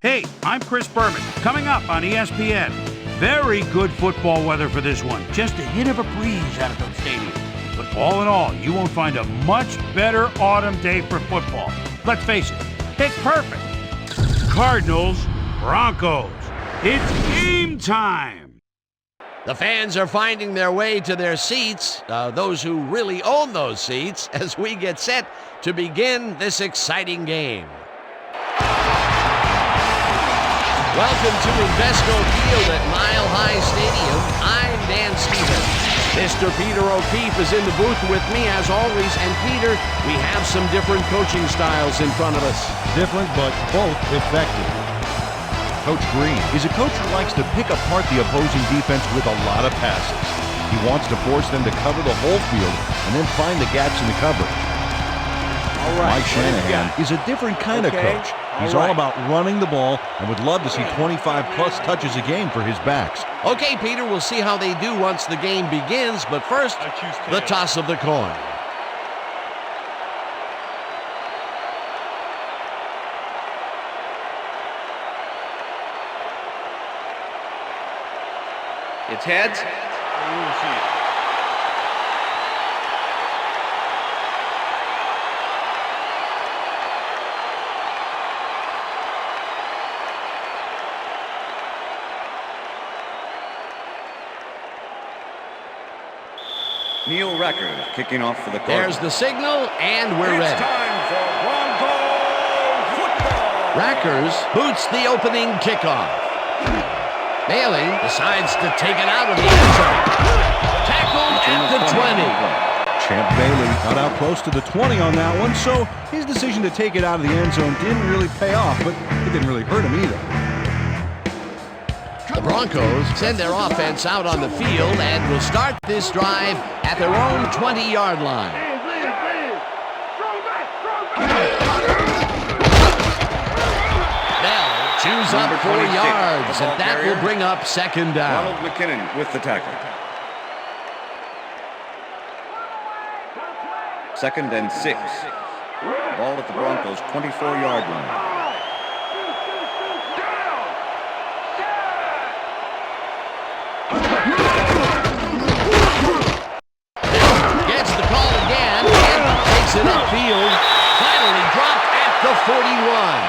Hey, I'm Chris Berman. Coming up on ESPN. Very good football weather for this one. Just a hint of a breeze out of the stadium. But all in all, you won't find a much better autumn day for football. Let's face it, it's perfect. Cardinals, Broncos. It's game time. The fans are finding their way to their seats, those who really own those seats, as we get set to begin this exciting game. Welcome to Invesco Field at Mile High Stadium. I'm Dan Stevens. Mr. Peter O'Keefe is in the booth with me as always. And Peter, we have some different coaching styles in front of us. Different, but both effective. Coach Green is a coach who likes to pick apart the opposing defense with a lot of passes. He wants to force them to cover the whole field and then find the gaps in the coverage. Mike Shanahan is a different kind of coach. He's all about running the ball and would love to see 25-plus touches a game for his backs. Okay, Peter, we'll see how they do once the game begins, but first, the toss of the coin. It's heads. Neil Record kicking off for the Cardinals. There's the signal, and we're ready. It's time for Bronco football. Rackers boots the opening kickoff. Bailey decides to take it out of the end zone. Tackled at the 20. Champ Bailey got out close to the 20 on that one, so his decision to take it out of the end zone didn't really pay off, but it didn't really hurt him either. The Broncos send their offense out on the field and will start this drive at their own 20-yard line. Bell chews up 4 yards, and that will bring up second down. Ronald McKinnon with the tackle. Second and 6. Ball at the Broncos' 24-yard line. Gets the call again and takes it upfield. Finally dropped at the 41.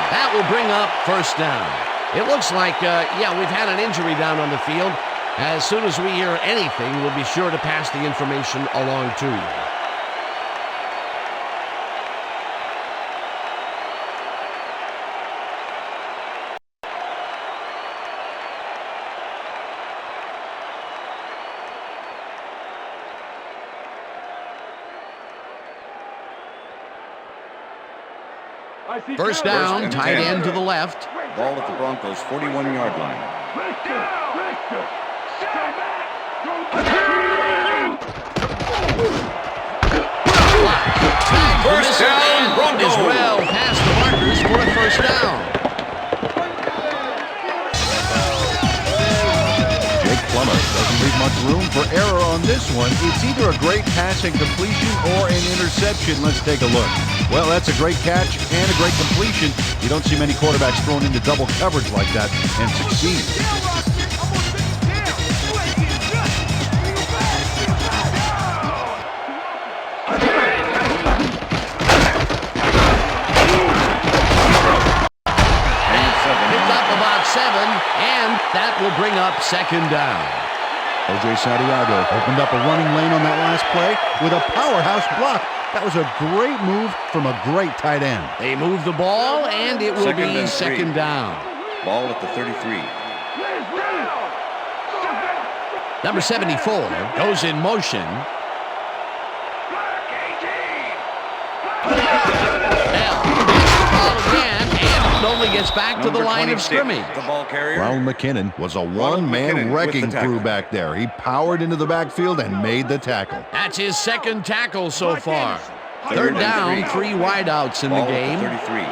That will bring up first down. It looks like, we've had an injury down on the field. As soon as we hear anything, we'll be sure to pass the information along to you. First down, tight end to the left. Ball at the Broncos' 41-yard line. First down, Broncos. Is well past the markers for a first down. Jake Plummer doesn't leave much room for error on this one. It's either a great passing completion or an interception. Let's take a look. Well, that's a great catch and a great completion. You don't see many quarterbacks thrown into double coverage like that and succeed. Picked up about 7, and that will bring up second down. O.J. Santiago opened up a running lane on that last play with a powerhouse block. That was a great move from a great tight end. They move the ball, and it will be second down. Ball at the 33. Number 74 goes in motion. Bell gets the ball again, and only gets back to the line of scrimmage. The ball carrier. Ronald McKinnon was a one-man wrecking crew back there. He powered into the backfield and made the tackle. That's his second tackle so far. Third down, 3 wideouts in the game. 33.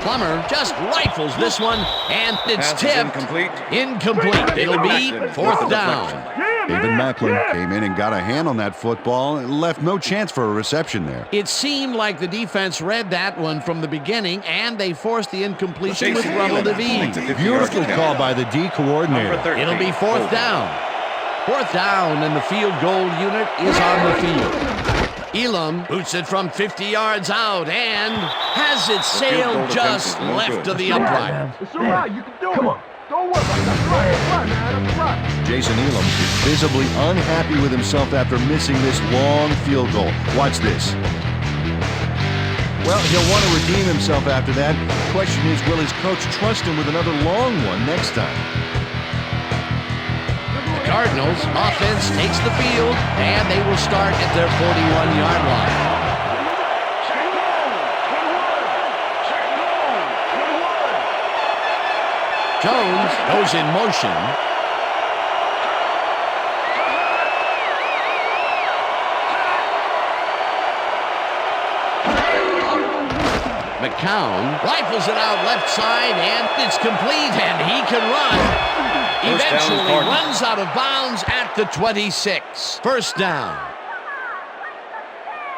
Plummer just rifles this one, and it's Pass is tipped. incomplete. Incomplete. It'll be fourth down. David Macklin came in and got a hand on that football and left no chance for a reception there. It seemed like the defense read that one from the beginning, and they forced the incompletion with relative ease. Beautiful call by the D coordinator. It'll be fourth down. Fourth down, and the field goal unit is on the field. Elam boots it from 50 yards out and has it sailed just left to the upright. It's all right. You can do it. Don't worry about that. Jason Elam is visibly unhappy with himself after missing this long field goal. Watch this. Well, he'll want to redeem himself after that. The question is, will his coach trust him with another long one next time? The Cardinals offense takes the field, and they will start at their 41-yard line. Jones goes in motion. McCown rifles it out left side, and it's complete, and he can run. Eventually runs out of bounds at the 26. First down.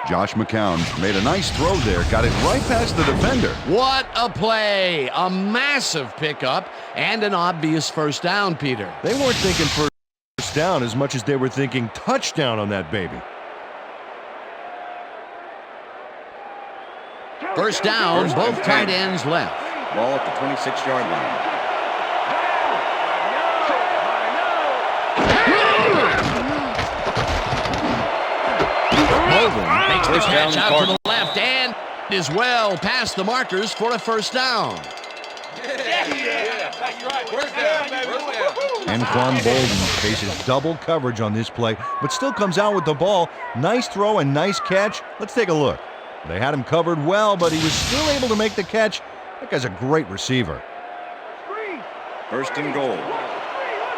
Josh McCown made a nice throw there, got it right past the defender. What a play. A massive pickup and an obvious first down, Peter. They weren't thinking first down as much as they were thinking touchdown on that baby. First down, both tight ends left. Ball at the 26-yard line. Makes the catch out to the left and is well past the markers for a first down. Anquan Bolden faces double coverage on this play, but still comes out with the ball. Nice throw and nice catch. Let's take a look. They had him covered well, but he was still able to make the catch. That guy's a great receiver. First and goal.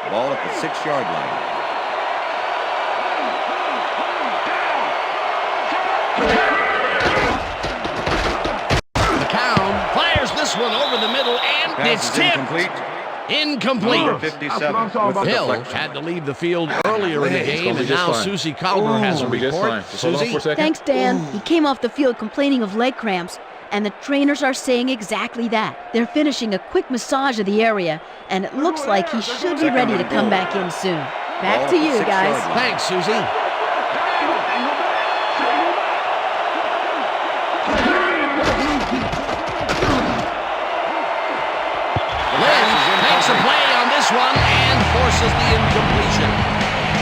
Ball at the 6-yard line. McCown fires this one over the middle, and it's tipped. Incomplete. 57. Hill had to leave the field earlier in the game, and now Susie Calder has a report. Susie? Thanks, Dan. He came off the field complaining of leg cramps, and the trainers are saying exactly that. They're finishing a quick massage of the area, and it looks like he should be ready to come back in soon. Back to you, guys. Thanks, Susie. Makes a play on this one and forces the incompletion.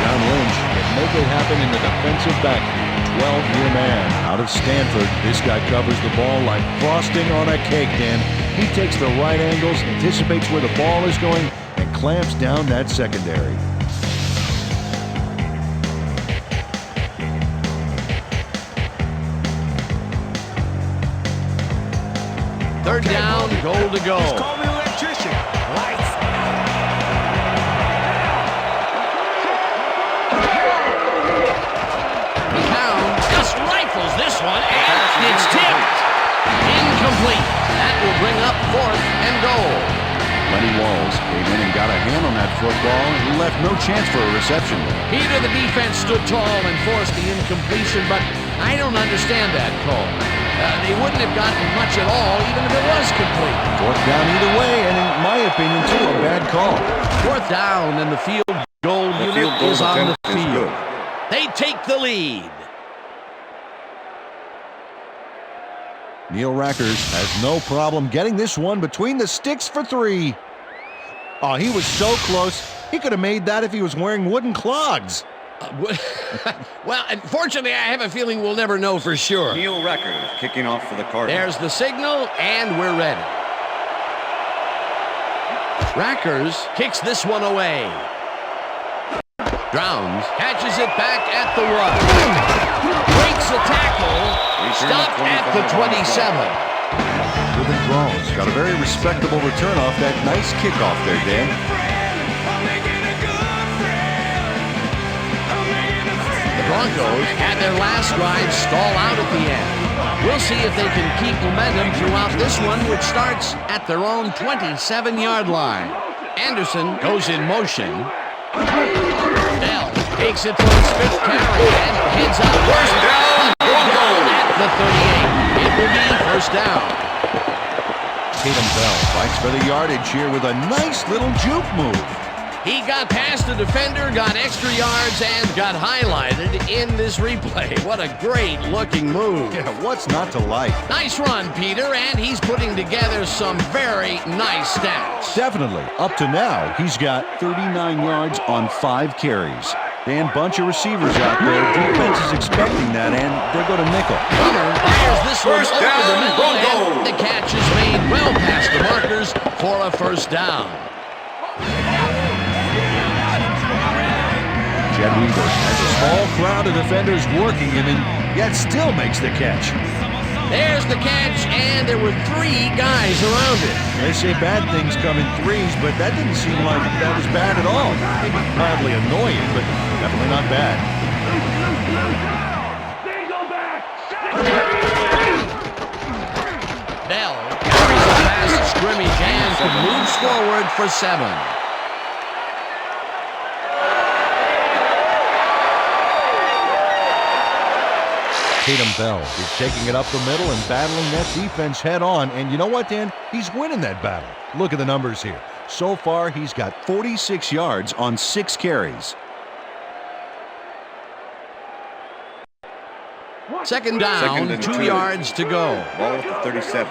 John Lynch can make it happen in the defensive backfield. 12-year man out of Stanford. This guy covers the ball like frosting on a cake, Dan. He takes the right angles, anticipates where the ball is going, and clamps down that secondary. Third down, goal to go. Call me electrician. Lights. McCown just rifles this one, and it's tipped. Incomplete. That will bring up fourth and goal. Lenny Walls came in and got a hand on that football and left no chance for a reception. Peter, the defense stood tall and forced the incompletion, but I don't understand that call. They wouldn't have gotten much at all, even if it was complete. Fourth down either way, and in my opinion, too, a bad call. Fourth down, and the field goal unit is on the field. They take the lead. Neil Rackers has no problem getting this one between the sticks for 3. Oh, he was so close. He could have made that if he was wearing wooden clogs. Well, unfortunately, I have a feeling we'll never know for sure. Neil Rackers kicking off for the Cardinals. There's the signal, and we're ready. Rackers kicks this one away. Drowns catches it back at the 1. Breaks a tackle. Stopped at the 27. Ruben Drones got a very respectable return off that nice kickoff there, Dan. The Broncos had their last drive stall out at the end. We'll see if they can keep momentum throughout this one, which starts at their own 27-yard line. Anderson goes in motion. Bell Takes it for his fifth carry and heads out. First down, Broncos. At the 38. It will be first down. Tatum Bell fights for the yardage here with a nice little juke move. He got past the defender, got extra yards, and got highlighted in this replay. What a great-looking move. Yeah, what's not to like? Nice run, Peter, and he's putting together some very nice stats. Definitely. Up to now, he's got 39 yards on 5 carries. Dan, bunch of receivers out there. Defense is expecting that, and they're going to nickel. Plummer fires this one First over down, the middle, Broncos. and the catch is made well past the markers for a first down. Jed Weaver has a small crowd of defenders working him and yet still makes the catch. There's the catch, and there were 3 guys around it. They say bad things come in threes, but that didn't seem like that was bad at all. Maybe mildly annoying, but definitely not bad. Bell carries the pass to scrimmage and moves forward for 7. Tatum Bell is taking it up the middle and battling that defense head on. And you know what, Dan? He's winning that battle. Look at the numbers here. So far, he's got 46 yards on 6 carries. Second down, Second and 2 2. yards to go. Ball at the 37.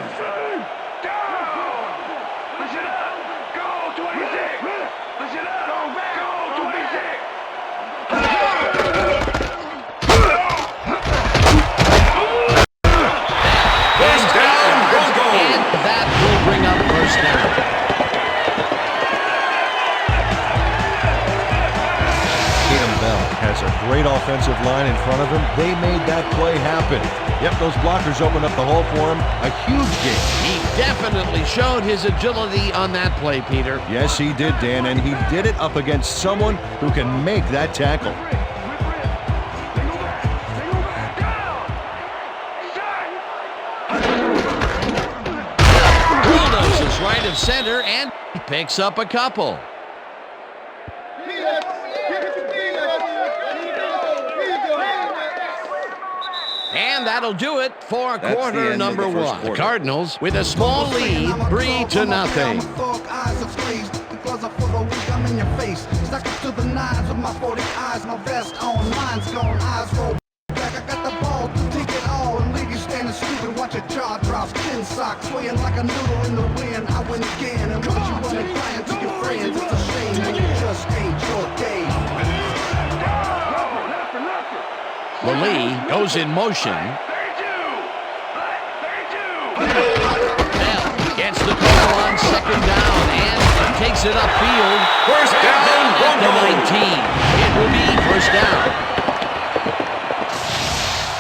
And that will bring up first down. Tatum Bell has a great offensive line in front of him. They made that play happen. Yep, those blockers opened up the hole for him. A huge game. He definitely showed his agility on that play, Peter. Yes, he did, Dan, and he did it up against someone who can make that tackle. Bulldozes right of center and picks up a couple. And that'll do it for That's the quarter end of number the first 1. The quarter. Cardinals with a small lead, 3-0. Because I feel a week, I'm in your face. Stuck to the nines with my 40 eyes, my vest on, mine's gone, eyes roll back. I got the ball to take it all and leave you standing stupid. Watch your jaw drops, 10 socks, swaying like a noodle in the wind. I win again, and watch you running crying to your friends. It's a shame when it just ain't your day. Lee goes in motion. Bell gets the call on second down and takes it upfield. First down, At the Broncos. 19. It will be first down.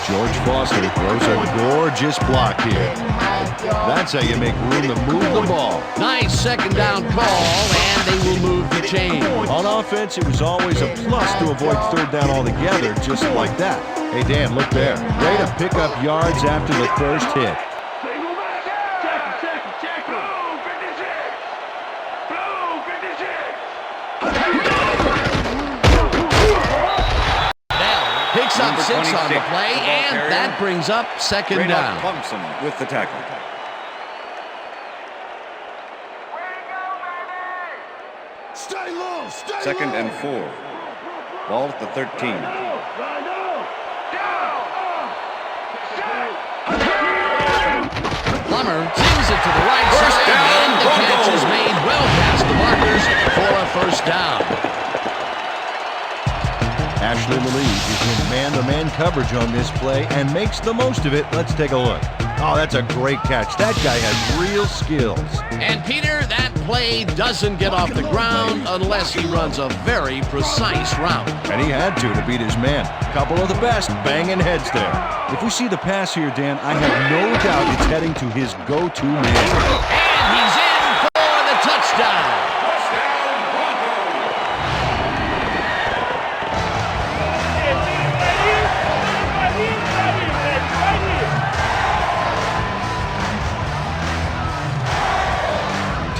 George Foster throws a gorgeous block here. That's how you make room to move the ball. Nice second down call, and they will move the chain. On offense, it was always a plus to avoid third down altogether, just like that. Hey, Dan, look there. Way to pick up yards after the first hit. Picks up Number 6 on the 26, play, the ball and carrier. that brings up second Randolph down. Thompson with the tackle. Second and 4. Ball at the 13. Plummer sends it to the right First side, down, and the catch Broncos. is made well past the markers for a first down. Ashley Lee is in man-to-man coverage on this play and makes the most of it. Let's take a look. Oh, that's a great catch. That guy has real skills. And Peter, that play doesn't get off the ground unless he runs a very precise route. And he had to beat his man. Couple of the best banging heads there. If we see the pass here, Dan, I have no doubt it's heading to his go-to man. And he's in for the touchdown.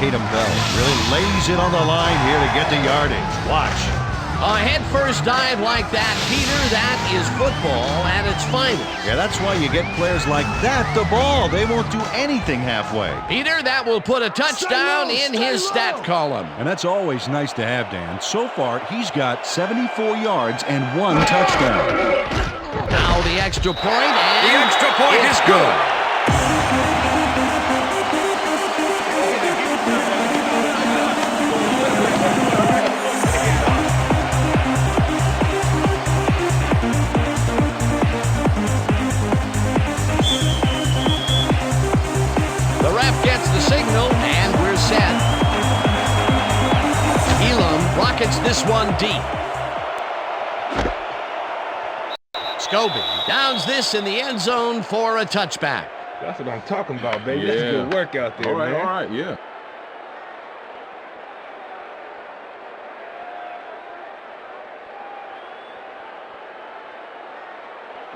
Tatum Bell really lays it on the line here to get the yardage. Watch. A head-first dive like that, Peter, that is football at its finest. Yeah, that's why you get players like that the ball. They won't do anything halfway. Peter, that will put a touchdown in his stat column. And that's always nice to have, Dan. So far, he's got 74 yards and 1 touchdown. Now the extra point, and The extra point is good. the ref gets the signal, and we're set. Elam rockets this one deep. Scobie downs this in the end zone for a touchback. That's what I'm talking about, baby. That's good work out there, man. All right, yeah.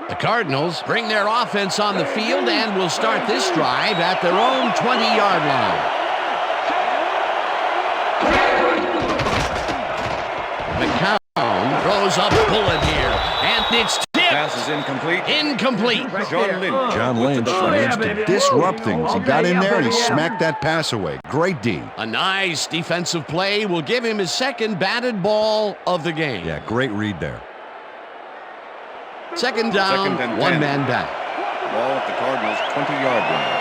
The Cardinals bring their offense on the field and will start this drive at their own 20-yard line. McCown throws a bullet here, and it's tipped. Pass is incomplete. Incomplete. John Lynch managed to disrupt things. He got in there and he smacked that pass away. Great D. A nice defensive play will give him his second batted ball of the game. Yeah, great read there. Second down, Second and 10. one man back. Ball at the Cardinals' 20-yard line.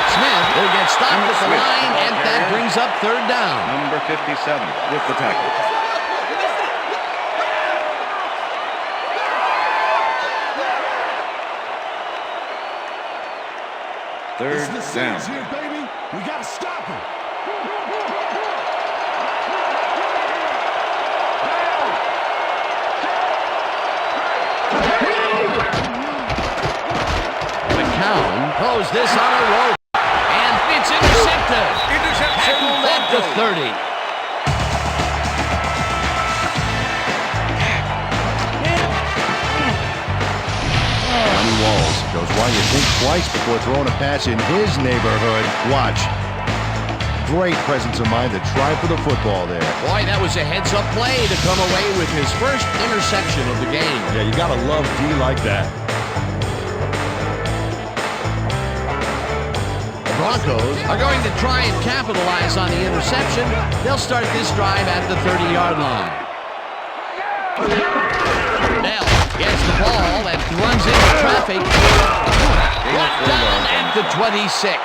Smith will get stopped at the line, and that brings up third down. Number 57 with the tackle. Third down. Here, baby. We got to stop him. McCown throws this on a rope, and it's intercepted. Tackled at the 30. Johnny Walls shows why you think twice before throwing a pass in his neighborhood. Watch. Great presence of mind to try for the football there. Boy, that was a heads-up play to come away with his first interception of the game. Yeah, you gotta love D like that. The Broncos are going to try and capitalize on the interception. They'll start this drive at the 30-yard line. Bell gets the ball and runs into traffic. Brought down at the 26.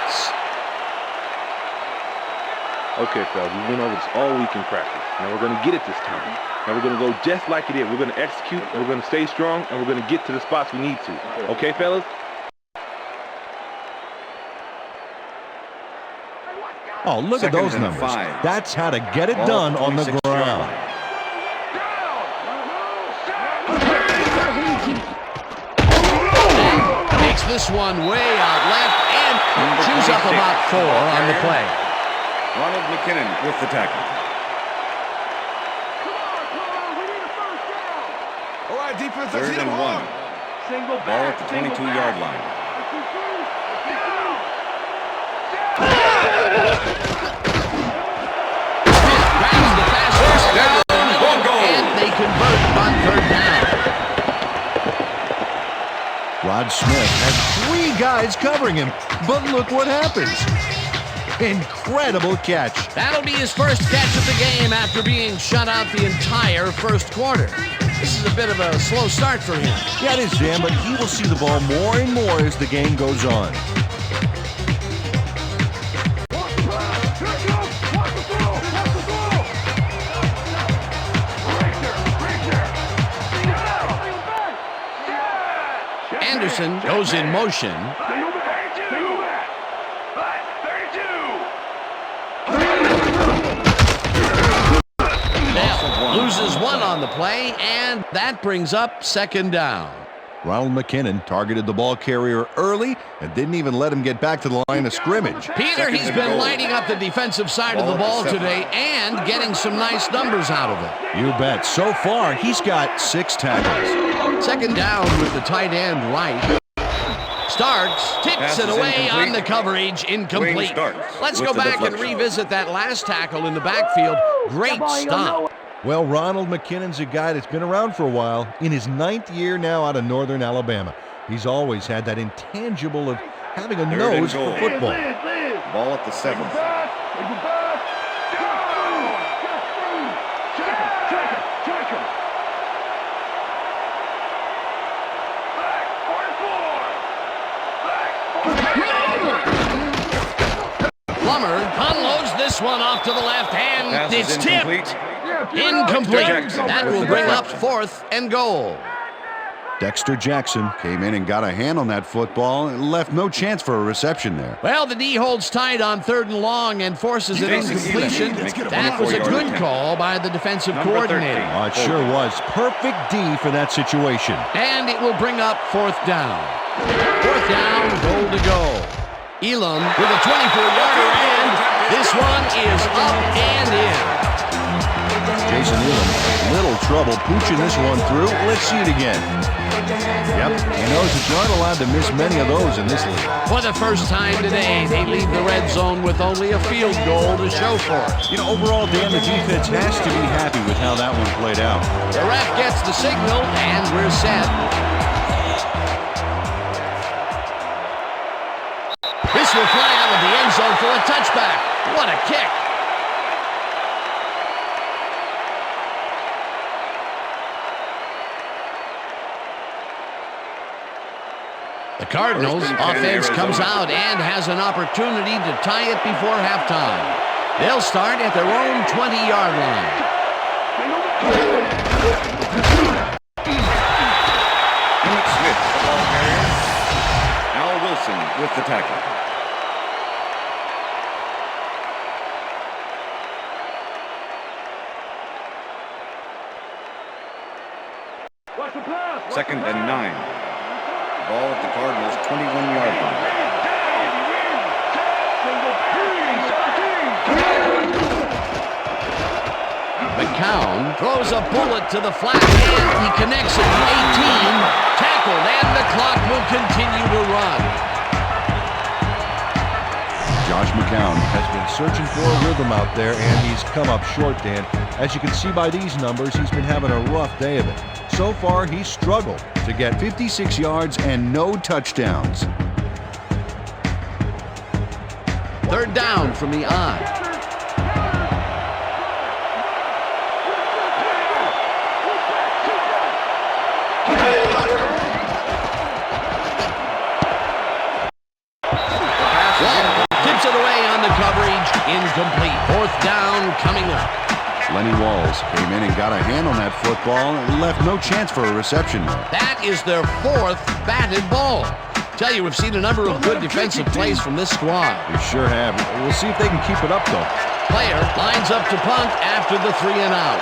Okay, fellas, we went over this all week in practice. Now we're going to get it this time. Now we're going to go just like it is. We're going to execute, and we're going to stay strong, and we're going to get to the spots we need to. Okay, fellas? Oh, look Second at those and numbers. 5. That's how to get it Ball done on the 26-yard ground. line. Takes this one way out left and chews up about 4 on the play. Ronald McKinnon with the tackle. All right, defense, Third and 1. Ball at the 22-yard line. Grabs the fast first down, and they convert on third down. Rod Smith has 3 guys covering him, but look what happens. Incredible catch. That'll be his first catch of the game after being shut out the entire first quarter. This is a bit of a slow start for him. Yeah, it is, Dan, but he will see the ball more and more as the game goes on. Anderson goes in motion. Bell loses 1 on the play, and that brings up second down. Ronald McKinnon targeted the ball carrier early and didn't even let him get back to the line of scrimmage. Peter, he's been lighting up the defensive side of the ball today and getting some nice numbers out of it. You bet. So far, he's got 6 tackles. Second down with the tight end right. Starks, tips Pass it is away incomplete. on the coverage, incomplete. Wing Starks Let's with go the back and deflection. revisit that last tackle in the backfield. Great stop. Well, Ronald McKinnon's a guy that's been around for a while. In his 9th year now out of Northern Alabama. He's always had that intangible of having a Third and nose goal. for football. Ball at the 7. Plummer unloads this one off to the left hand. Pass is It's tipped. incomplete. Incomplete. Jackson That with will the bring up deflection. 4th and goal. Dexter Jackson came in and got a hand on that football and left no chance for a reception there. Well, the D holds tight on 3rd and long and forces an Defensive incompletion. Elam makes a That was a 24-yard good attempt. call by the defensive Number coordinator. 13. Oh, it sure was. Perfect D for that situation. And it will bring up 4th down. 4th down, goal to go. Elam with a 24-yarder, and this one is up and in. Jason Elam, little trouble pooching this one through. Let's see it again. Yep, he knows that you aren't allowed to miss many of those in this league. For the first time today, they leave the red zone with only a field goal to show for it. You know, overall, Dan, the defense has to be happy with how that one played out. The ref gets the signal, and we're set. This will fly out of the end zone for a touchback. What a kick. The Cardinals offense comes out and has an opportunity to tie it before halftime. They'll start at their own 20-yard line. Emmett Smith, the ball carrier. Al Wilson with the tackle. Second and 9. Ball at the Cardinals' 21-yard line. McCown throws a bullet to the flat, and he connects at the 18. Tackled, and the clock will continue to run. Josh McCown has been searching for a rhythm out there, and he's come up short, Dan. As you can see by these numbers, he's been having a rough day of it. So far, he's struggled to get 56 yards and no touchdowns. 3rd down from the I. Tips it away on the coverage. Incomplete. 4th down coming up. Lenny Walls came in and got a hand on that football and left no chance for a reception there. That is their 4th batted ball. Tell you, we've seen a number of good defensive plays from this squad. We sure have. We'll see if they can keep it up, though. Player lines up to punt after the 3 and out.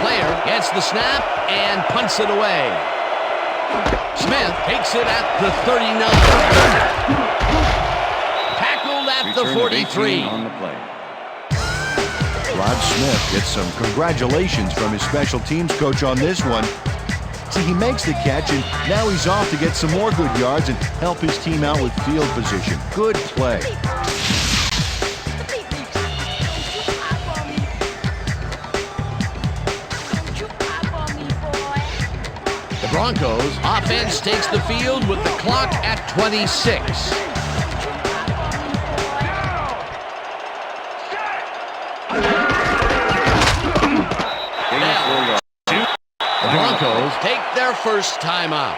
Player gets the snap and punts it away. Smith takes it at the 39. Tackled at the Return of 43. 18 on the play. Rod Smith gets some congratulations from his special teams coach on this one. See, he makes the catch, and now he's off to get some more good yards and help his team out with field position. Good play. The Broncos offense takes the field with the clock at 26. The Broncos take their first timeout.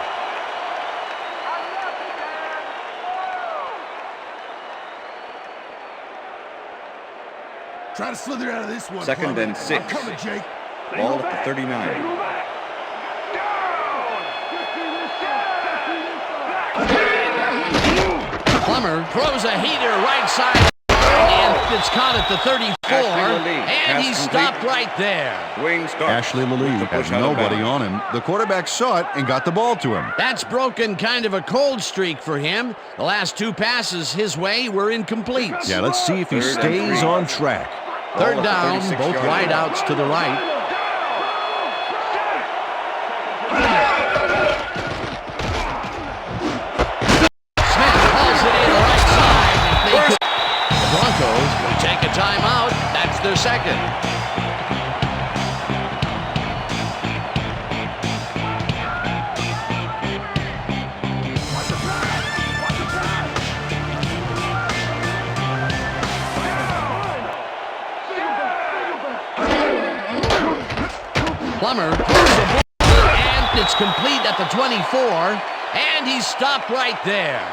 Try to slither out of this one. Second Plummer. and 6. I'm coming, Jake. Ball at the 39. Plummer throws a heater right side, and it's caught at the 34, Ashley Lee, and pass he complete. stopped right there. Wing Starks. Ashley with Lallee the has push out of nobody bounds. on him. The quarterback saw it and got the ball to him. That's broken kind of a cold streak for him. The last 2 passes his way were incomplete. Yeah, let's see if he Third and stays 3. on track. Ball 3rd at the down, 36 both yard line. wideouts to the right. timeout. That's their second. Plummer throws the ball, and it's complete at the 24, and he's stopped right there.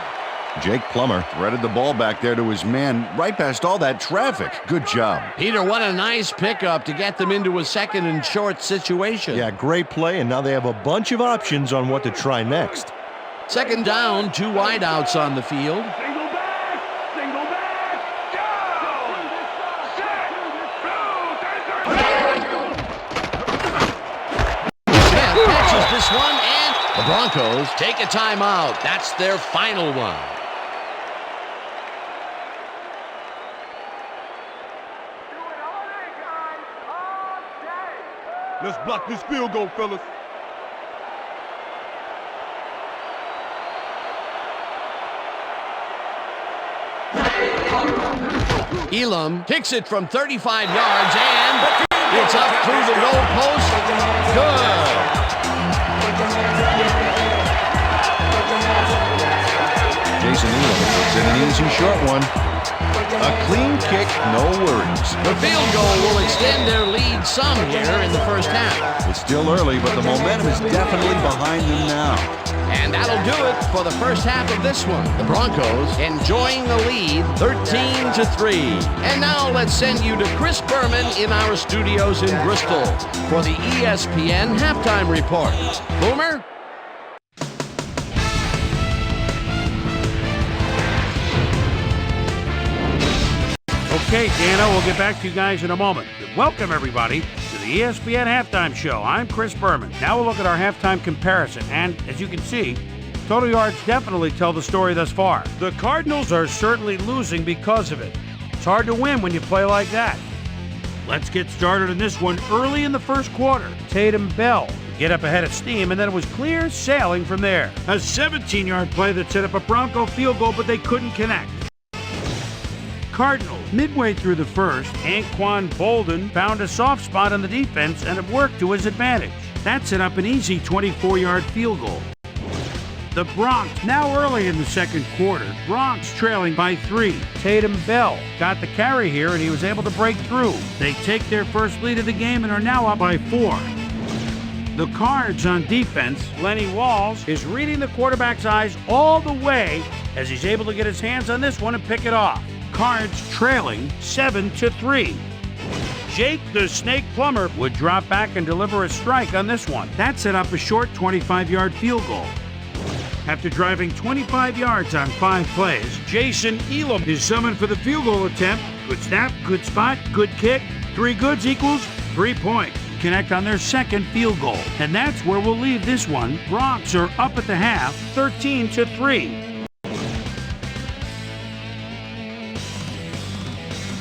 Jake Plummer threaded the ball back there to his man right past all that traffic. Good job. Peter, what a nice pickup to get them into a second and short situation. Yeah, great play, and now they have a bunch of options on what to try next. Second down, 2 wideouts on the field. Catches this one, and the Broncos take a timeout. That's their final one. Let's block this field goal, fellas. Elam kicks it from 35 yards, and it's up through the goal post. Good. Jason Elam puts in an easy short one. A clean kick, no worries. The field goal will extend their lead some here in the first half. It's still early, but the momentum is definitely behind them now. And that'll do it for the first half of this one. The Broncos enjoying the lead 13-3. And now let's send you to Chris Berman in our studios in Bristol for the ESPN halftime report. Boomer? Okay, Dano, we'll get back to you guys in a moment. Welcome, everybody, to the ESPN Halftime Show. I'm Chris Berman. Now we'll look at our halftime comparison, and as you can see, total yards definitely tell the story thus far. The Cardinals are certainly losing because of it. It's hard to win when you play like that. Let's get started in this one early in the first quarter. Tatum Bell get up ahead of steam, and then it was clear sailing from there. A 17-yard play that set up a Bronco field goal, but they couldn't connect. Cardinals, midway through the first, Anquan Bolden found a soft spot on the defense and it worked to his advantage. That set up an easy 24-yard field goal. The Bronx, now early in the second quarter, Bronx trailing by 3. Tatum Bell got the carry here and he was able to break through. They take their first lead of the game and are now up by 4. The Cards on defense, Lenny Walls is reading the quarterback's eyes all the way as he's able to get his hands on this one and pick it off. Cards trailing 7-3. Jake the Snake Plummer would drop back and deliver a strike on this one. That set up a short 25-yard field goal. After driving 25 yards on 5 plays, Jason Elam is summoned for the field goal attempt. Good snap, good spot, good kick. 3 goods equals 3 points. Connect on their second field goal. And that's where we'll leave this one. Bronx are up at the half, 13-3.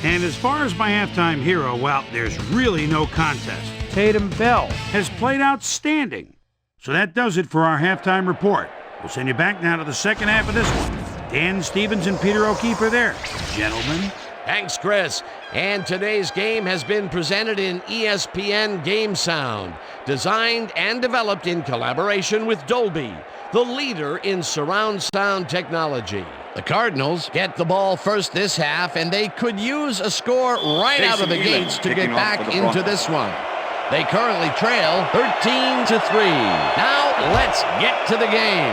And as far as my halftime hero, well, there's really no contest. Tatum Bell has played outstanding. So that does it for our halftime report. We'll send you back now to the second half of this one. Dan Stevens and Peter O'Keefe are there. Gentlemen. Thanks, Chris. And today's game has been presented in ESPN Game Sound, designed and developed in collaboration with Dolby, the leader in surround sound technology. The Cardinals get the ball first this half, and they could use a score right out of the gates to get back into this one. They currently trail 13-3. Now let's get to the game.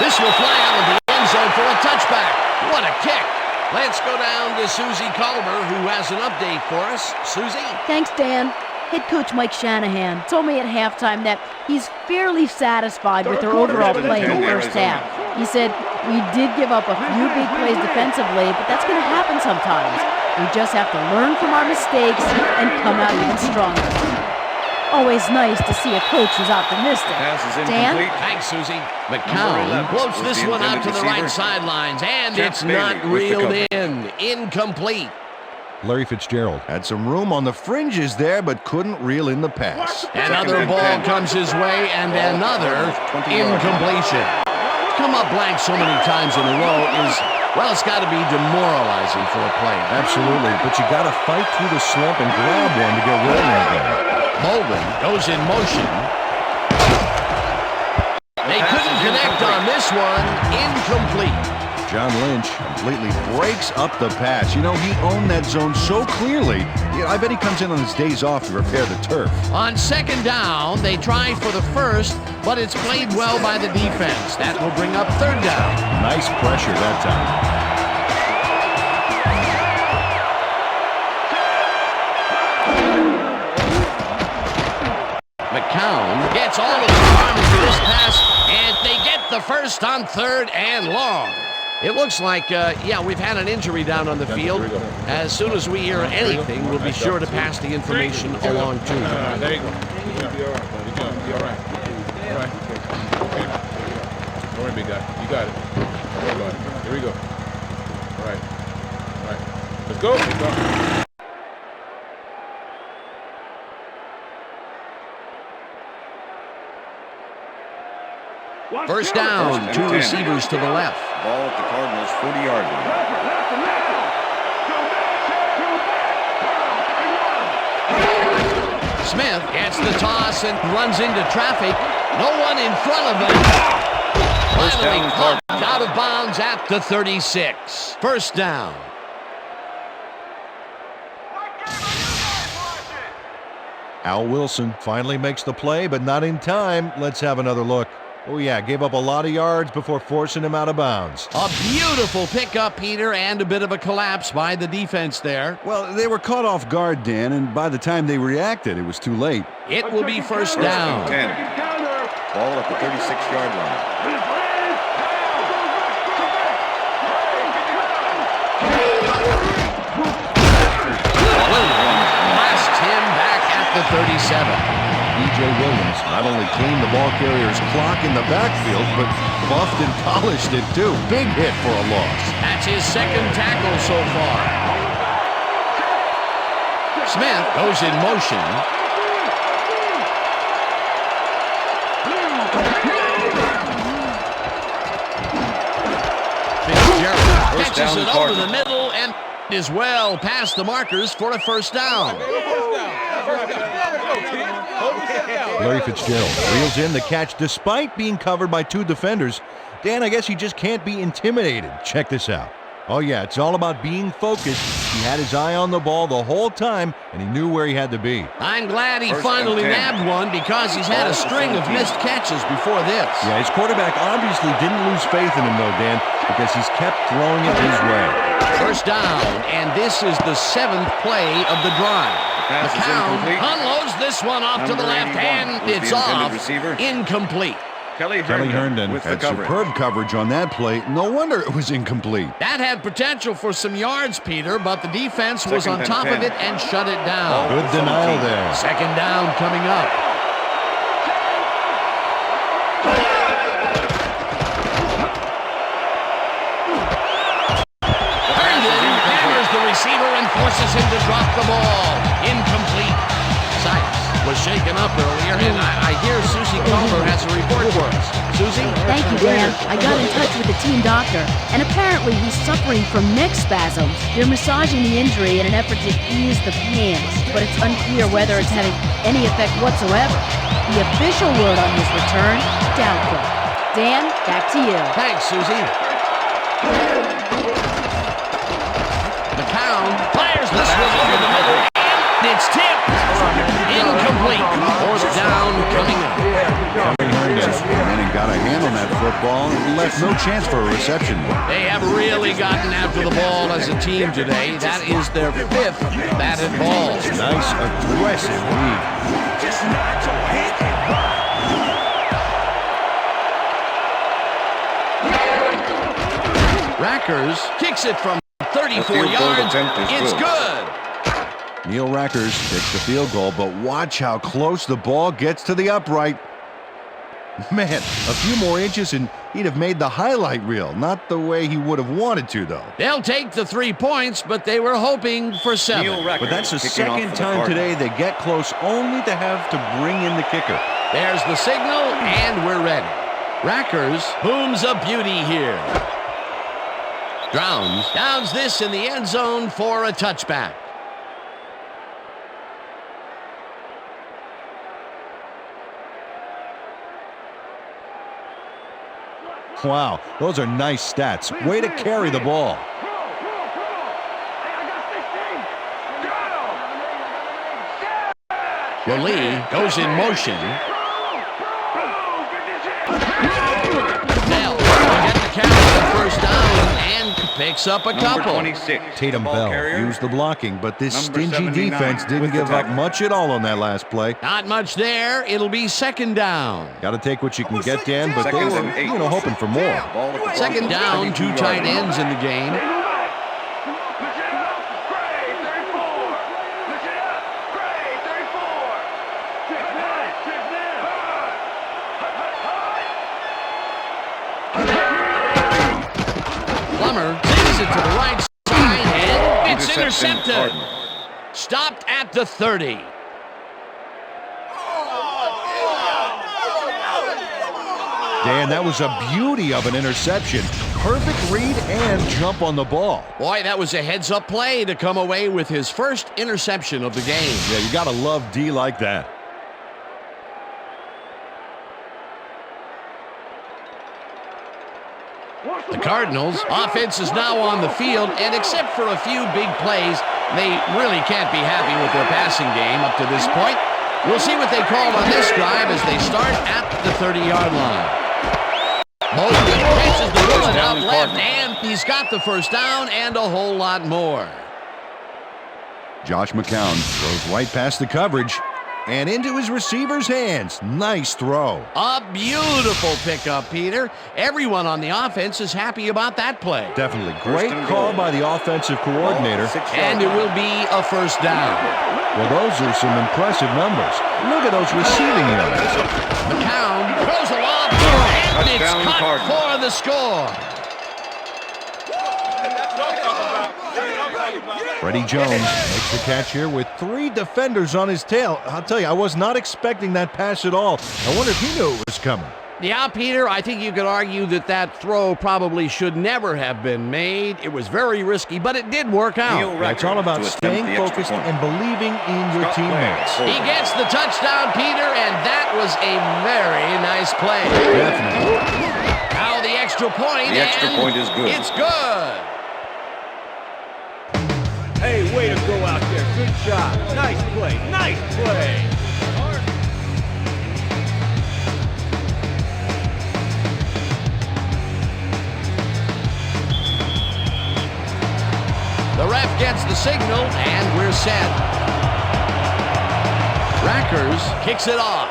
This will fly out of the end zone for a touchback. What a kick. Let's go down to Susie Culver, who has an update for us. Susie? Thanks, Dan. Head coach Mike Shanahan told me at halftime that he's fairly satisfied with their overall play in the first half. He said, we did give up a few big plays defensively, but that's going to happen sometimes. We just have to learn from our mistakes and come out even stronger. Always nice to see a coach who's optimistic. Dan? Thanks, Susie. McCown floats this one out to the right sidelines, and it's not reeled in. Incomplete. Larry Fitzgerald had some room on the fringes there, but couldn't reel in the pass. Another ball comes his way, and another incompletion. Come up blank so many times in a row is, Well, it's got to be demoralizing for a player. Absolutely, but you got to fight through the slump and grab one to get rolling again. Bolden goes in motion. They couldn't connect on this one. Incomplete. John Lynch completely breaks up the pass. You know, he owned that zone so clearly. I bet he comes in on his days off to repair the turf. On second down, they try for the first, but it's played well by the defense. That will bring up third down. Nice pressure that time. McCown gets all of the arm into this pass, and they get the first on third and long. It looks like, we've had an injury down on the field. As soon as we hear anything, we'll be sure to pass the information along to you. There you go. You're going to be all right, buddy. You're going to be all right. All right. Okay. Don't worry, big guy. You got it. Don't worry about it. Here we go. All right. All right. Let's go. Let's go. First down, two receivers to the left. Ball at the Cardinals' 40-yard line. Smith gets the toss and runs into traffic. No one in front of him. Finally caught out of bounds at the 36. First down. Al Wilson finally makes the play, but not in time. Let's have another look. Oh, yeah, gave up a lot of yards before forcing him out of bounds. A beautiful pickup, Peter, and a bit of a collapse by the defense there. Well, they were caught off guard, Dan, and by the time they reacted, it was too late. It will be first down. 10. Ball at the 36-yard line. Blast him back at the 37. E.J. Williams not only cleaned the ball carrier's clock in the backfield, but buffed and polished it too. Big hit for a loss. That's his second tackle so far. Smith goes in motion. Fitzgerald catches it over the middle and is well past the markers for a first down. Larry Fitzgerald reels in the catch despite being covered by two defenders. Dan, I guess he just can't be intimidated. Check this out. Oh, yeah, it's all about being focused. He had his eye on the ball the whole time, and he knew where he had to be. I'm glad he finally nabbed one because he's had a string of missed catches before this. Yeah, his quarterback obviously didn't lose faith in him, though, Dan, because he's kept throwing it his way. First down, and this is the 7th play of the drive. McCown unloads this one off to the left, and it's off. Incomplete. Kelly Herndon had superb coverage on that play. No wonder it was incomplete. That had potential for some yards, Peter, but the defense was on top of it and shut it down. Good denial there. Second down coming up. Herndon hammers the receiver and forces him to drop the ball. Incomplete. Sykes was shaken up earlier, and I hear Susie Culver has a report for us. Susie? Thank you, Dan. I got in touch with the team doctor, and apparently he's suffering from neck spasms. They're massaging the injury in an effort to ease the pain, but it's unclear whether it's having any effect whatsoever. The official word on his return, doubtful. Dan, back to you. Thanks, Susie. McCown fires this one over the middle, and it's tipped. Incomplete. Fourth down coming up. Kelly Herndon came in and got a hand on that football and left no chance for a reception. They have really gotten after the ball as a team today. That is their 5th batted ball. Nice, aggressive lead. Rackers kicks it from 34 yards. It's good. Neil Rackers takes the field goal, but watch how close the ball gets to the upright. Man, a few more inches and he'd have made the highlight reel. Not the way he would have wanted to, though. They'll take the 3 points, but they were hoping for 7. But that's the second time today they get close only to have to bring in the kicker. There's the signal, and we're ready. Rackers booms a beauty here. Downs this in the end zone for a touchback. Wow, those are nice stats. Way to carry the ball. Lee goes in motion. Bell will get the count for the first down and picks up a couple. 26, Tatum Bell used the blocking, but this stingy defense didn't give up much at all on that last play. Not much there. It'll be second down. Got to take what you can get, Dan, but they were, hoping for more. Second down, 2 tight ends in the game. Sends it to the right side, and it's intercepted. Stopped at the 30. Dan, that was a beauty of an interception. Perfect read and jump on the ball. Boy, that was a heads-up play to come away with his first interception of the game. Yeah, you got to love D like that. The Cardinals' offense is now on the field, and except for a few big plays, they really can't be happy with their passing game up to this point. We'll see what they call on this drive as they start at the 30-yard line. Mosley catches the bullet out left, and he's got the first down and a whole lot more. Josh McCown throws right past the coverage and into his receiver's hands. Nice throw. A beautiful pickup, Peter. Everyone on the offense is happy about that play. Definitely. Great call by the offensive coordinator. And it will be a first down. Well, those are some impressive numbers. Look at those receiving yards. McCown throws a lob, and it's cut for the score. Freddie Jones makes the catch here with 3 defenders on his tail. I'll tell you, I was not expecting that pass at all. I wonder if he knew it was coming. Yeah, Peter, I think you could argue that that throw probably should never have been made. It was very risky, but it did work out. Yeah, it's all about staying focused and believing in your teammates. He gets the touchdown, Peter, and that was a very nice play. Definitely. Now the extra point, The extra point is good. It's good. Hey, way to go out there. Good job. Nice play. Nice play. The ref gets the signal, and we're set. Rackers kicks it off.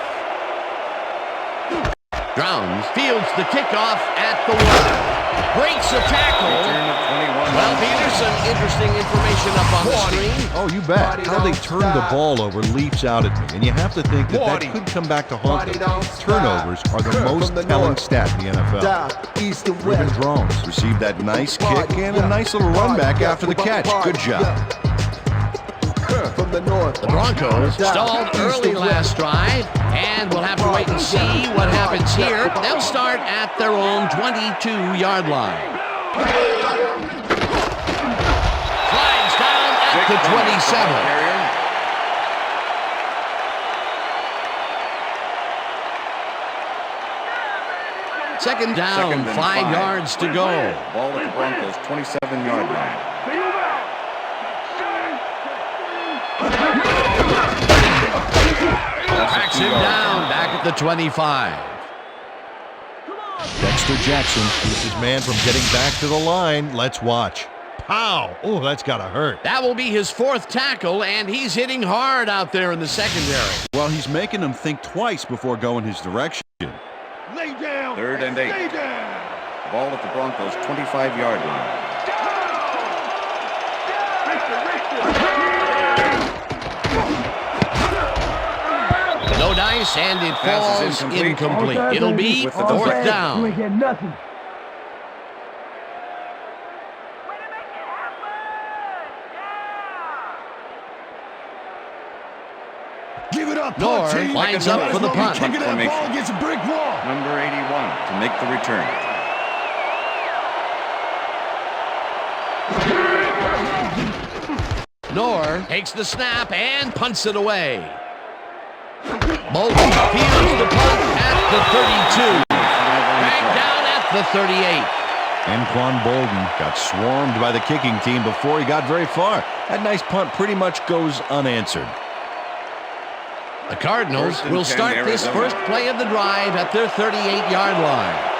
Drowns fields the kickoff at the 1. Breaks a tackle. Well, Peter, some interesting information up on the screen. Oh, you bet. How they turn the ball over leaps out at me. And you have to think that that could come back to haunt them. Turnovers are the most telling stat in the NFL. Ruben Drones received that nice kick and a nice little run back after the catch. Good job. The Broncos stalled early last drive, and we'll have to wait and see what happens here. They'll start at their own 22-yard line. Flags down at the 27. Second down, 5 yards to go. Ball at the Broncos, 27-yard line. Tracks him down back at the 25. Dexter Jackson keeps his man from getting back to the line. Let's watch. Pow! Oh, that's got to hurt. That will be his 4th tackle, and he's hitting hard out there in the secondary. Well, he's making them think twice before going his direction. Lay down. 3rd and 8. Lay down. Ball at the Broncos, 25-yard line. No dice, and it falls incomplete. It'll be 4th down. You ain't getting nothing. Give it up, Nor lines up for the punt. Kicking that ball against a brick wall. Number 81 to make the return. Knorr takes the snap and punts it away. Bolton fields the punt at the 32. Back down at the 38. Anquan Bolden got swarmed by the kicking team before he got very far. That nice punt pretty much goes unanswered. The Cardinals will start this first play of the drive at their 38-yard line.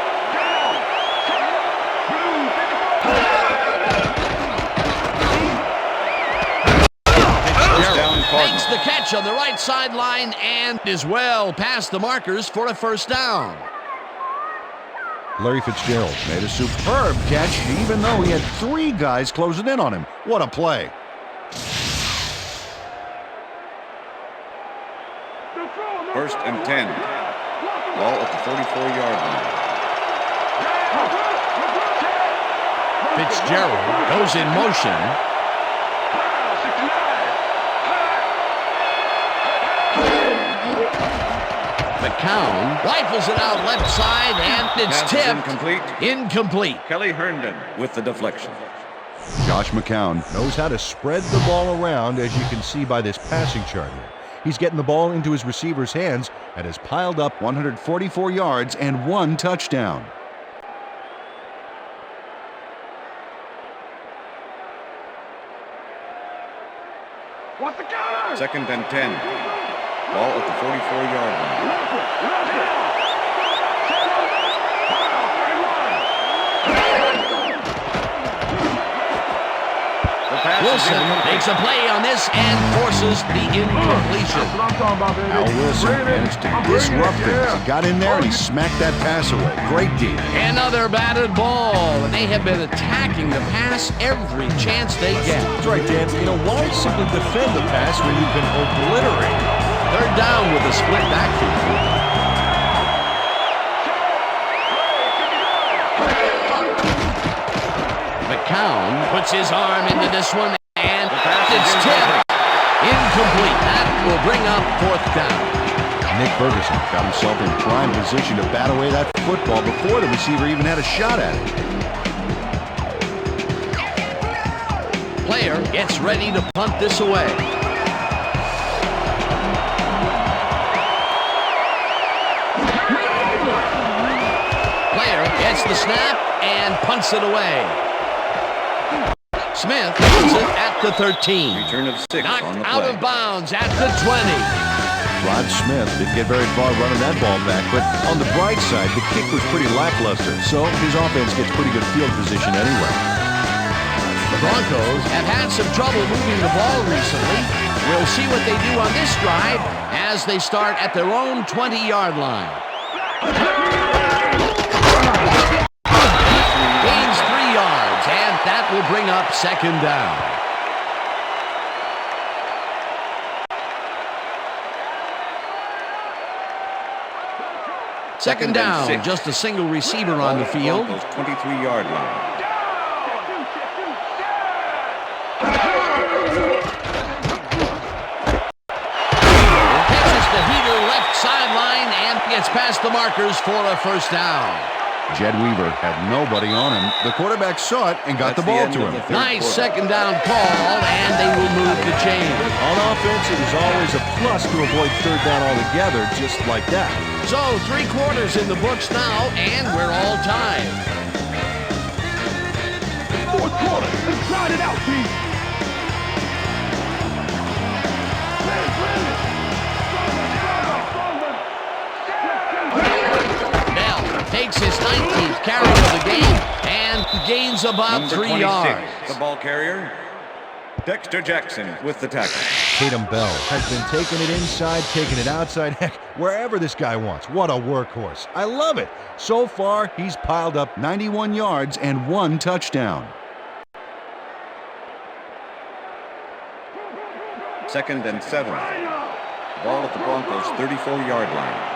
Makes the catch on the right sideline and is well past the markers for a first down. Larry Fitzgerald made a superb catch, even though he had 3 guys closing in on him. What a play. First and 10. Ball at the 44-yard line. Fitzgerald goes in motion. McCown rifles it out left side, and it's tipped. Incomplete. Kelly Herndon with the deflection. Josh McCown knows how to spread the ball around, as you can see by this passing chart here. He's getting the ball into his receiver's hands and has piled up 144 yards and 1 touchdown. Second and 10. Ball at the 44-yard line. Wilson makes a play on this and forces the incompletion. Al Wilson managed to disrupt things. He got in there and he smacked that pass away. Great D. Another batted ball, and they have been attacking the pass every chance they get. That's right, Dan. You know, why simply defend the pass when you can obliterate it? Third down with a split backfield. McCown puts his arm into this one, and it's tipped. Incomplete. That will bring up fourth down. Nick Ferguson got himself in prime position to bat away that football before the receiver even had a shot at it. Player gets ready to punt this away. Player gets the snap and punts it away. Smith puts it at the 13. Return of 6 Knocked on the out play. of bounds at the 20. Rod Smith didn't get very far running that ball back, but on the bright side, the kick was pretty lackluster, so his offense gets pretty good field position anyway. The Broncos have had some trouble moving the ball recently. We'll see what they do on this drive as they start at their own 20-yard line. Gains 3 yards, and that will bring up second down. Second down, just a single receiver on the field. 23-yard line. Catches the heater left sideline and gets past the markers for a first down. Jed Weaver had nobody on him. The quarterback saw it and got the ball to him. Nice second down call, and they will move the chain. On offense, it is always a plus to avoid third down altogether, just like that. So 3 quarters in the books now, and we're all tied. Fourth quarter. Let's ride it out, Pete. Bell takes his 19th carry of the game and gains about Number 3 26, yards. the ball carrier, Dexter Jackson with the tackle. Tatum Bell has been taking it inside, taking it outside, heck, wherever this guy wants. What a workhorse. I love it. So far, he's piled up 91 yards and 1 touchdown. Second and 7. Ball at the Broncos' 34-yard line.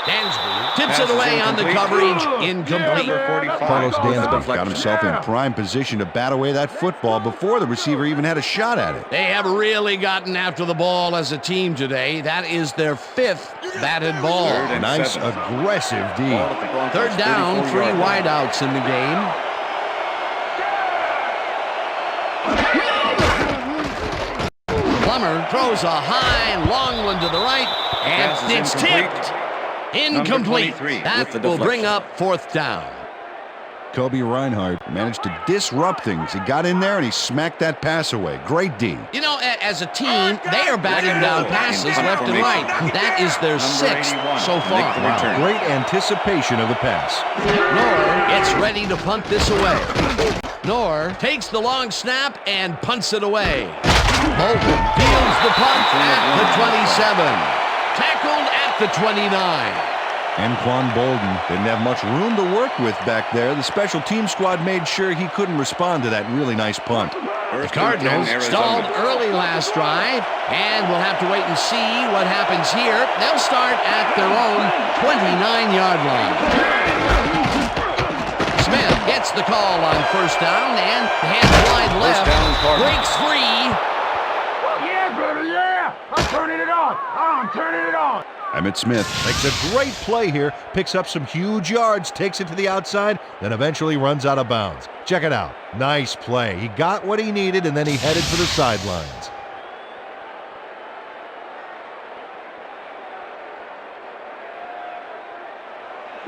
Dansby tips Puts it away on the coverage. Incomplete. Carlos Dansby got himself in prime position to bat away that football before the receiver even had a shot at it. They have really gotten after the ball as a team today. That is their 5th batted ball. Nice, aggressive D. 3rd down, 3 wideouts in the game. Plummer throws a high, long one to the right, and it's tipped. Incomplete. That will bring up 4th down. Kobe Reinhardt managed to disrupt things. He got in there and he smacked that pass away. Great D. You know, as a team, they are batting down passes left and right. That is their 6th so far. Wow. Great anticipation of the pass. Knorr gets ready to punt this away. Knorr takes the long snap and punts it away. Bolton fields the punt at the 27. Tackled at the 29. Anquan Bolden didn't have much room to work with back there. The special team squad made sure he couldn't respond to that really nice punt. The Cardinals stalled early last drive, and we'll have to wait and see what happens here. They'll start at their own 29-yard line. Smith gets the call on 1st down, and hands wide left, breaks free. Yeah, brother, yeah! I'm turning it on! I'm turning it on! Emmitt Smith makes a great play here, picks up some huge yards, takes it to the outside, then eventually runs out of bounds. Check it out. Nice play. He got what he needed, and then he headed for the sidelines.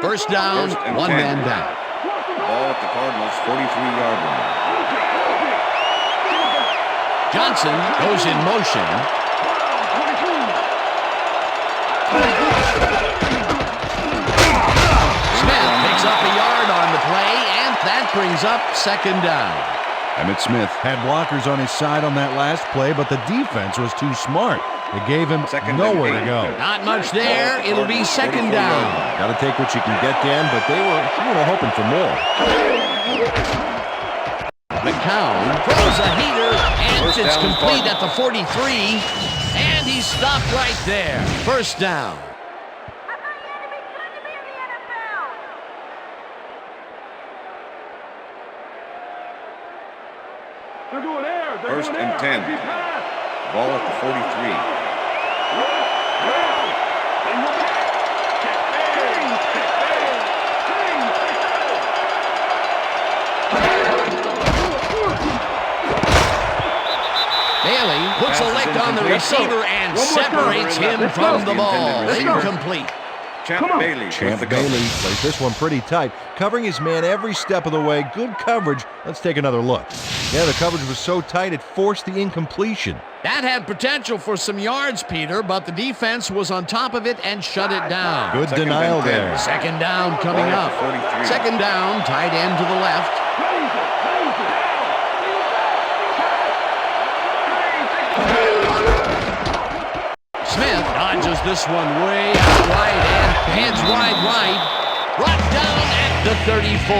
First down, 1 man down. Ball at the Cardinals' 43-yard line. Johnson goes in motion. Smith picks up a yard on the play, and that brings up 2nd down. Emmitt Smith had blockers on his side on that last play, but the defense was too smart. It gave him nowhere to go. Not much there. It'll be 2nd down. Got to take what you can get, Dan, but they were hoping for more. McCown throws a heater, and it's complete at the 43, and he's stopped right there. 1st down. First and 10. Ball at the 43. Bailey puts a lick on the receiver and separates him from the ball. Incomplete. Champ Bailey plays this one pretty tight, covering his man every step of the way. Good coverage. Let's take another look. Yeah, the coverage was so tight it forced the incompletion. That had potential for some yards, Peter, but the defense was on top of it and shut it down. Good denial there. 2nd down coming up. 2nd down, tight end to the left. Smith dodges this one way out right and hands wide right. Brought down at the 34.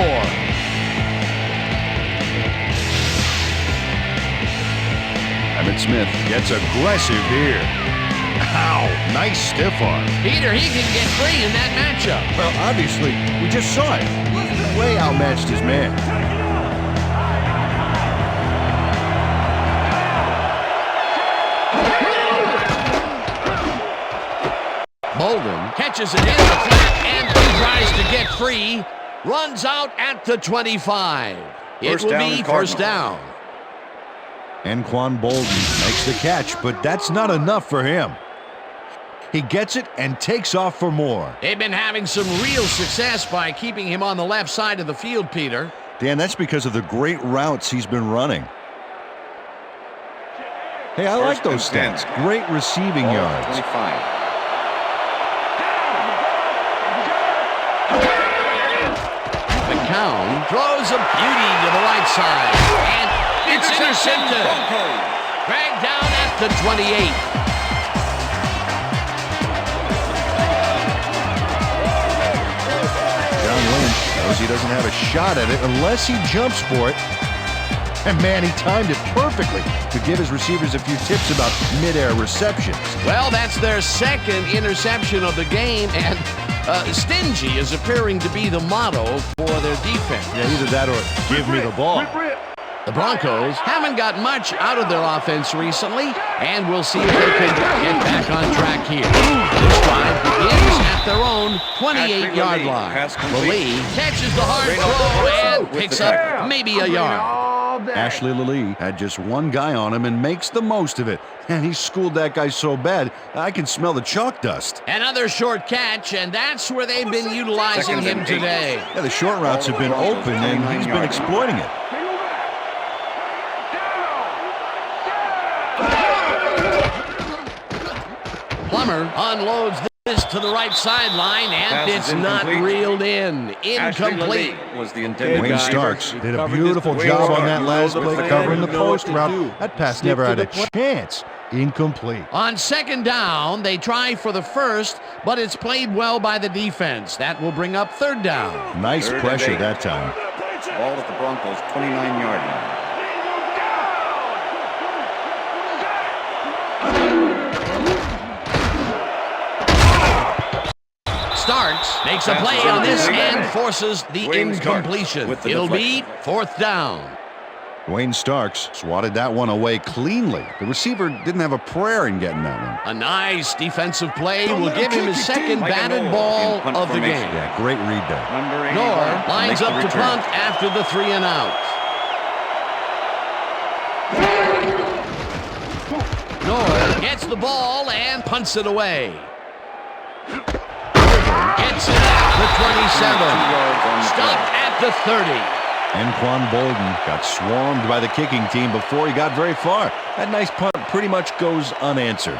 Emmitt Smith gets aggressive here. Ow, nice stiff arm. Peter, he can get free in that matchup. Well, obviously, we just saw it. He way outmatched his man. Bolden catches it in the flat and tries to get free. Runs out at the 25. It will be 1st down. Anquan Bolden makes the catch, but that's not enough for him. He gets it and takes off for more. They've been having some real success by keeping him on the left side of the field, Peter. Dan, that's because of the great routes he's been running. Hey, I like those stats. Great receiving yards. 25. McCown throws a beauty to the right side, and it's intercepted. Dragged down at the 28. John Lynch knows he doesn't have a shot at it unless he jumps for it. And man, he timed it perfectly to give his receivers a few tips about mid-air receptions. Well, that's their second interception of the game, and stingy is appearing to be the motto for their defense. Yeah, either that or give me the ball. The Broncos haven't got much out of their offense recently, and we'll see if they can get back on track here. This drive begins at their own 28-yard line. Lee catches the hard throw and picks up maybe a yard. Ashley Lilly had just one guy on him and makes the most of it. And he schooled that guy so bad, I can smell the chalk dust. Another short catch, and that's where they've been utilizing him today. Yeah, the short routes have been open, and he's been exploiting it. Plummer unloads this to the right sideline, and it's not reeled in. Incomplete. Was the intended Wayne Starks did a beautiful job on that last play covering the post route. That pass never had a chance. Incomplete. On second down, they try for the first, but it's played well by the defense. That will bring up third down. Nice pressure that time. Ball at the Broncos' 29-yard line. Starks makes a play on this and forces the incompletion. It'll be fourth down. Wayne Starks swatted that one away cleanly. The receiver didn't have a prayer in getting that one. A nice defensive play will give him his second batted ball of the game. Yeah, great read there. Knorr lines up to punt after the 3 and out. Knorr gets the ball and punts it away. Gets it at the 27. Stopped at the 30. Anquan Bolden got swarmed by the kicking team before he got very far. That nice punt pretty much goes unanswered.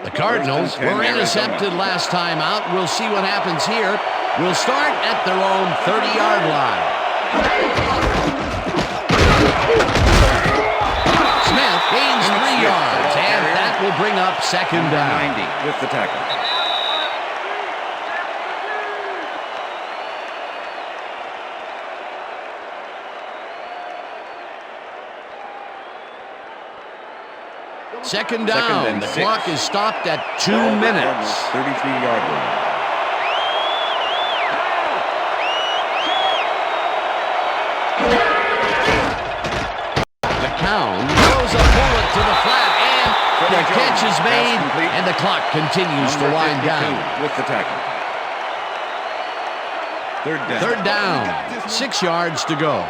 The Cardinals were intercepted last time out. We'll see what happens here. We'll start at their own 30-yard line. Smith gains 3 yards, and that will bring up second down. 90 with the tackle. Second down. The clock is stopped at 2 minutes. 33-yard line. McCown throws a bullet to the flat, and the catch is made, and the clock continues to wind down. With the tackle. Third down. 6 yards to go.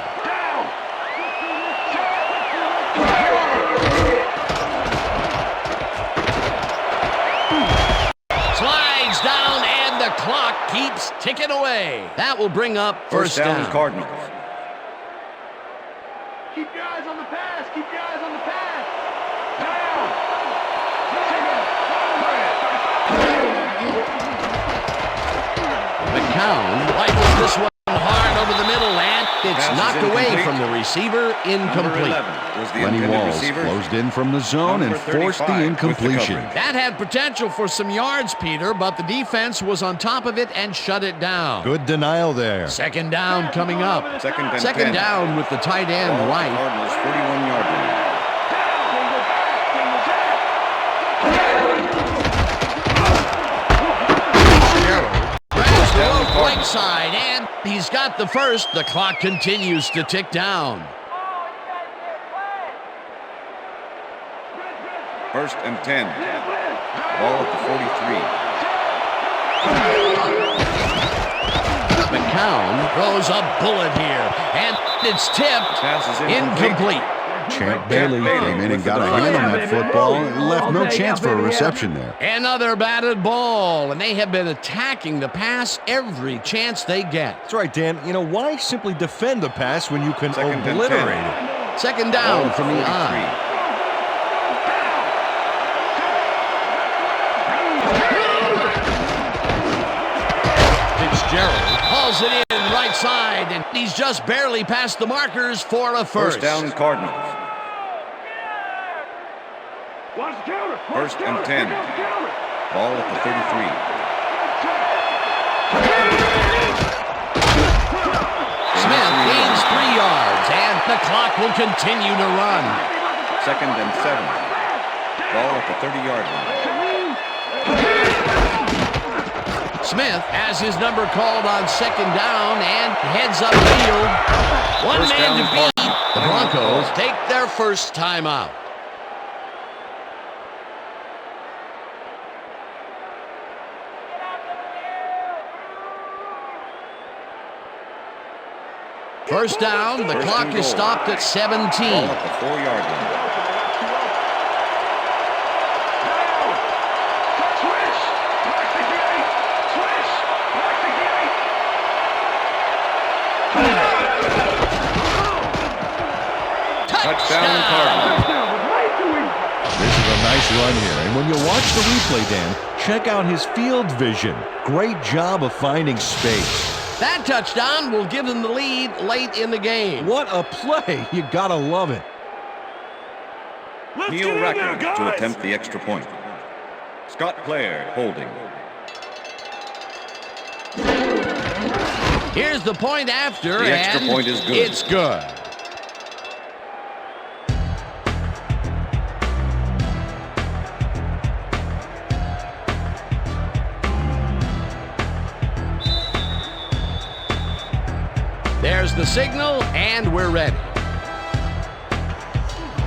Slides down, and the clock keeps ticking away. That will bring up first down. Cardinals. Keep your eyes on the pass. Keep your eyes on the pass. McCown rifles this one hard over the middle, and it's knocked away from the receiver. Incomplete. Lenny Walls closed in from the zone and forced the incompletion. That had potential for some yards, Peter, but the defense was on top of it and shut it down. Good denial there. Second down coming up. Second down with the tight end right. Cardinals 41-yard line. Right side, and he's got the first. The clock continues to tick down. First and 10. Ball at the 43. McCown throws a bullet here, and it's tipped. Incomplete. Champ Bailey came in and got a hand on that football and left no chance for a reception there. Another batted ball, and they have been attacking the pass every chance they get. That's right, Dan. You know, why simply defend the pass when you can obliterate it? Second down from the eye. Fitzgerald hauls it in right side, and he's just barely past the markers for a first. First down, Cardinals. First and 10. Ball at the 33. clock will continue to run. 2nd and 7. Ball at the 30-yard line. Smith has his number called on 2nd down and heads upfield. One First man to down, beat. The Broncos take their first timeout. First down, the clock is stopped at 17. Ball at the 4-yard line. Touchdown, Cardinals. This is a nice run here. And when you watch the replay, Dan, check out his field vision. Great job of finding space. That touchdown will give them the lead late in the game. What a play. You gotta love it. Neil Racker to attempt the extra point. Scott Clare holding. Here's the point after, The extra and point is good. It's good. There's the signal, and we're ready.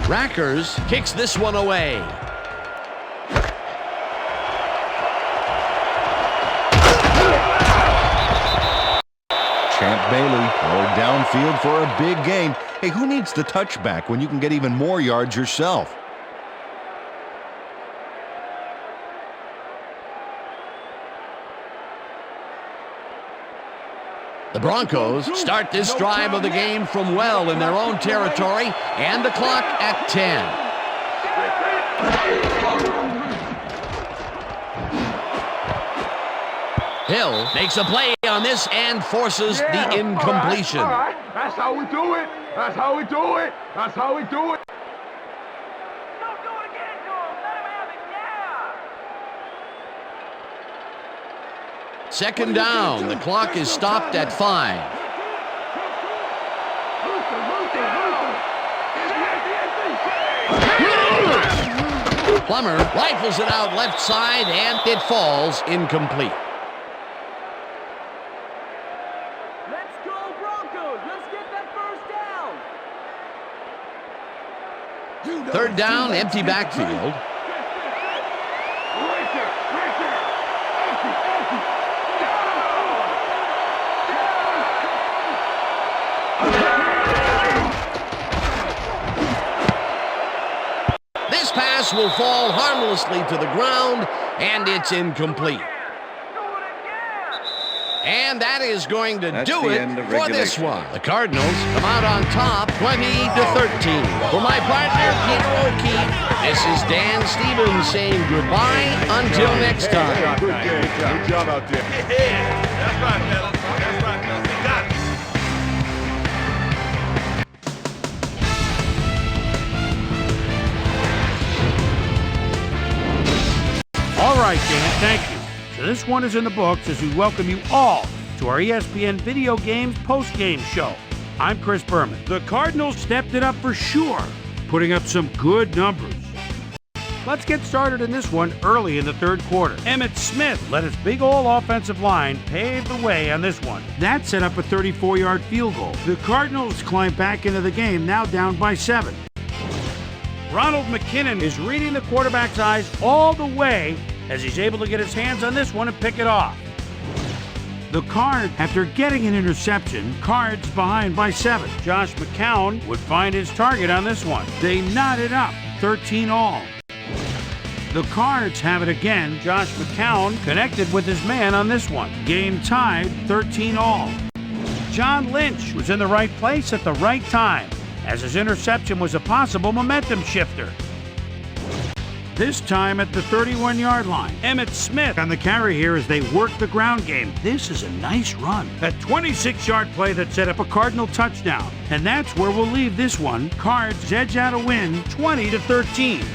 Rackers kicks this one away. Champ Bailey or downfield for a big gain. Hey, who needs the touchback when you can get even more yards yourself? The Broncos start this drive of the game from well in their own territory, and the clock at 10. Hill makes a play on this and forces the incompletion. All right. That's how we do it. That's how we do it. That's how we do it. Don't do it again, Joel. Let him have it. Yeah. Second down. The clock is stopped at 5. Plummer rifles it out left side, and it falls incomplete. Let's go, Broncos. Let's get that first down. Third down, empty backfield. This pass will fall harmlessly to the ground, and it's incomplete. And that is going to That's do the it end of for this regulation. one. The Cardinals come out on top, 20-13. For my partner, Peter O'Keefe, this is Dan Stevens saying goodbye until next time. Good game. Good job out there. Yeah, that's right, fellas. That's right, fellas. You got it. All right, Dan, thank you. So this one is in the books as we welcome you all to our ESPN Video Games post-game show. I'm Chris Berman. The Cardinals stepped it up for sure, putting up some good numbers. Let's get started in this one early in the third quarter. Emmitt Smith led his big old offensive line pave the way on this one. That set up a 34-yard field goal. The Cardinals climb back into the game, now down by 7. Ronald McKinnon is reading the quarterback's eyes all the way as he's able to get his hands on this one and pick it off. The Cards, after getting an interception, Cards behind by 7. Josh McCown would find his target on this one. They knot it up, 13 all. The Cards have it again. Josh McCown connected with his man on this one. Game tied, 13 all. John Lynch was in the right place at the right time, as his interception was a possible momentum shifter. This time at the 31-yard line. Emmitt Smith on the carry here as they work the ground game. This is a nice run. A 26-yard play that set up a Cardinal touchdown. And that's where we'll leave this one. Cards edge out a win, 20-13.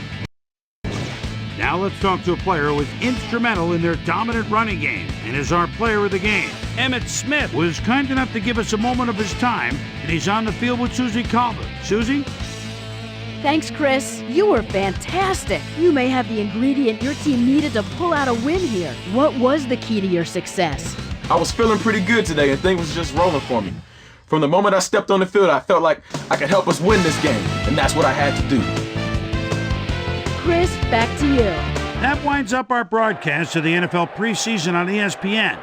Now let's talk to a player who was instrumental in their dominant running game and is our player of the game. Emmitt Smith was kind enough to give us a moment of his time, and he's on the field with Susie Colbert. Susie? Thanks, Chris. You were fantastic. You may have the ingredient your team needed to pull out a win here. What was the key to your success? I was feeling pretty good today, and things was just rolling for me. From the moment I stepped on the field, I felt like I could help us win this game, and that's what I had to do. Chris, back to you. That winds up our broadcast of the NFL preseason on ESPN.